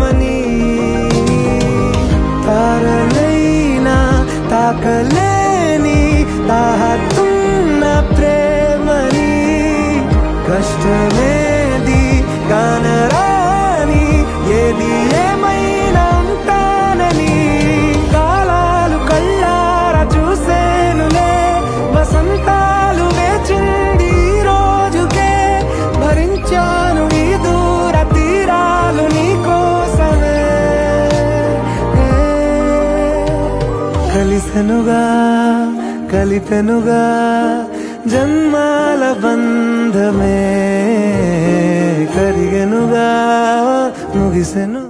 ప్రేమని తారలైనా తాకలేని తాహతున్న ప్రేమని కష్టమేది కానరాని ఏది ఏమైనా ఉంటానని కాలాలు కళ్ళారా చూసేనులే వసంతాలు వేచింది ఈ రోజుకే భరించాను ఈ దూర తీరాలు నీ కోసమే కలిసెనుగా కలిపెనుగా జన్మాల బంధమే కరిగెనుగా ముగిసెను.